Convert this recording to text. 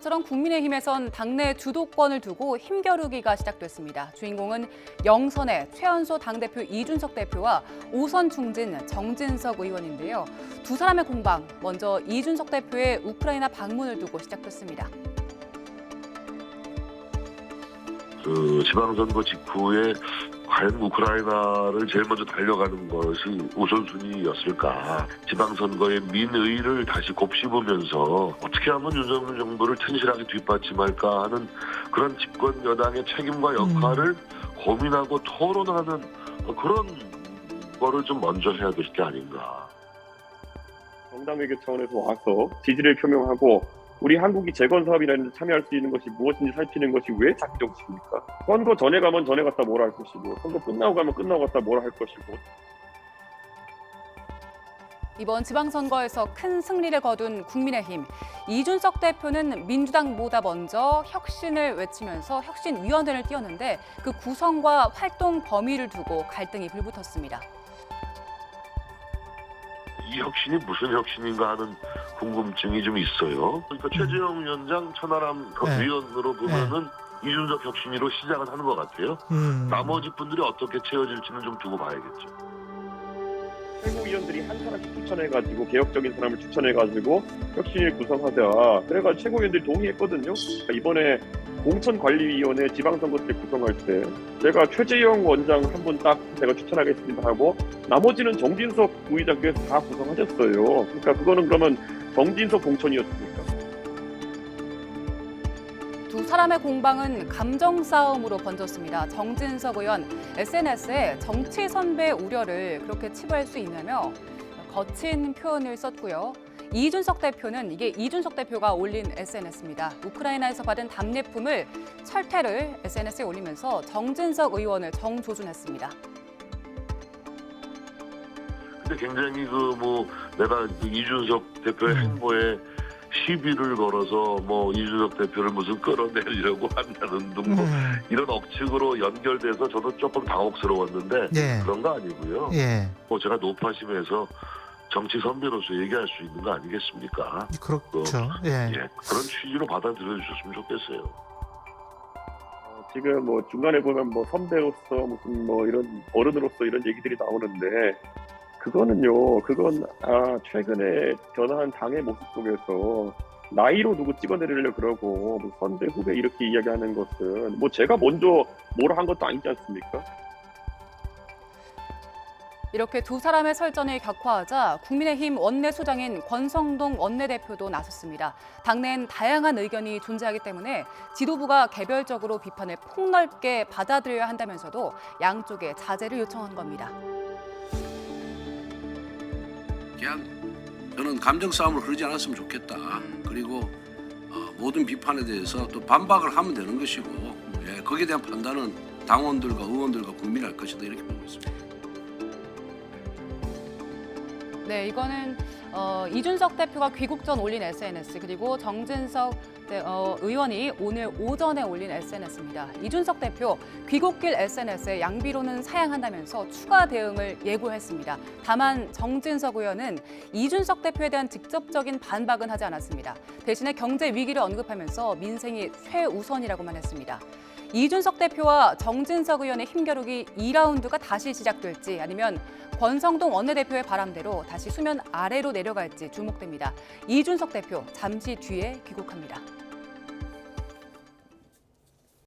처럼 국민의힘에선 당내 주도권을 두고 힘겨루기가 시작됐습니다. 주인공은 영선의 최연소 당대표 이준석 대표와 오선 중진 정진석 의원인데요. 두 사람의 공방, 먼저 이준석 대표의 우크라이나 방문을 두고 시작됐습니다. 지방선거 직후에 과연 우크라이나를 제일 먼저 달려가는 것이 우선순위였을까. 지방선거의 민의를 다시 곱씹으면서 어떻게 하면 윤석열 정부를 튼실하게 뒷받침할까 하는 그런 집권 여당의 책임과 역할을 고민하고 토론하는 그런 거를 좀 먼저 해야 될 게 아닌가. 정당 외교 차원에서 와서 지지를 표명하고 우리 한국이 재건 사업이라는 데 참여할 수 있는 것이 무엇인지 살피는 것이 왜 자기 정치입니까? 선거 전에 가면 전에 갔다 뭐라 할 것이고 선거 끝나고 가면 끝나고 갔다 뭐라 할 것이고. 이번 지방선거에서 큰 승리를 거둔 국민의힘. 이준석 대표는 민주당보다 먼저 혁신을 외치면서 혁신위원회를 띄웠는데 그 구성과 활동 범위를 두고 갈등이 불붙었습니다. 이 혁신이 무슨 혁신인가 하는 궁금증이 좀 있어요. 그러니까 최재형 위원장, 천하람 위원으로 보면은 이준석 혁신위로 시작을 하는 것 같아요. 나머지 분들이 어떻게 채워질지는 좀 두고 봐야겠죠. 최고위원들이 한 사람씩 추천해가지고 개혁적인 사람을 추천해가지고 혁신을 구성하자. 그래가지고 최고위원들이 동의했거든요. 그러니까 이번에 공천관리위원회 지방선거 때 구성할 때 제가 최재형 원장 한 분 딱 제가 추천하겠습니다 하고 나머지는 정진석 부의장께서 다 구성하셨어요. 그러니까 그거는 그러면 정진석 공천이었습니까? 두 사람의 공방은 감정 싸움으로 번졌습니다. 정진석 의원 SNS에 정치 선배 우려를 그렇게 치부할 수 있냐며 거친 표현을 썼고요. 이준석 대표는 이게 이준석 대표가 올린 SNS입니다. 우크라이나에서 받은 답례품을 철퇴를 SNS에 올리면서 정진석 의원을 정조준했습니다. 근데 굉장히 내가 이준석 대표의 행보에 시비를 걸어서 이준석 대표를 무슨 끌어내려고 한다는 등 이런 억측으로 연결돼서 저도 조금 당혹스러웠는데 그런 거 아니고요. 제가 노파심에서 정치 선배로서 얘기할 수 있는 거 아니겠습니까? 그렇죠. 그런 취지로 받아들여 주셨으면 좋겠어요. 지금 중간에 보면 선배로서 무슨 이런 어른으로서 이런 얘기들이 나오는데 그건 최근에 변화한 당의 모습 속에서 나이로 누구 찍어내리려고 그러고 선배 후배 이렇게 이야기하는 것은 제가 먼저 뭐라 한 것도 아니지 않습니까? 이렇게 두 사람의 설전이 격화하자 국민의힘 원내수장인 권성동 원내대표도 나섰습니다. 당내엔 다양한 의견이 존재하기 때문에 지도부가 개별적으로 비판을 폭넓게 받아들여야 한다면서도 양쪽에 자제를 요청한 겁니다. 그냥 저는 감정 싸움을 그러지 않았으면 좋겠다. 그리고 모든 비판에 대해서 또 반박을 하면 되는 것이고 거기에 대한 판단은 당원들과 의원들과 국민이 할 것이다 이렇게 보고 있습니다. 네, 이거는 이준석 대표가 귀국 전 올린 SNS 그리고 정진석 의원이 오늘 오전에 올린 SNS입니다. 이준석 대표 귀국길 SNS에 양비로는 사양한다면서 추가 대응을 예고했습니다. 다만 정진석 의원은 이준석 대표에 대한 직접적인 반박은 하지 않았습니다. 대신에 경제 위기를 언급하면서 민생이 최우선이라고만 했습니다. 이준석 대표와 정진석 의원의 힘겨루기 2라운드가 다시 시작될지 아니면 권성동 원내대표의 바람대로 다시 수면 아래로 내려갈지 주목됩니다. 이준석 대표 잠시 뒤에 귀국합니다.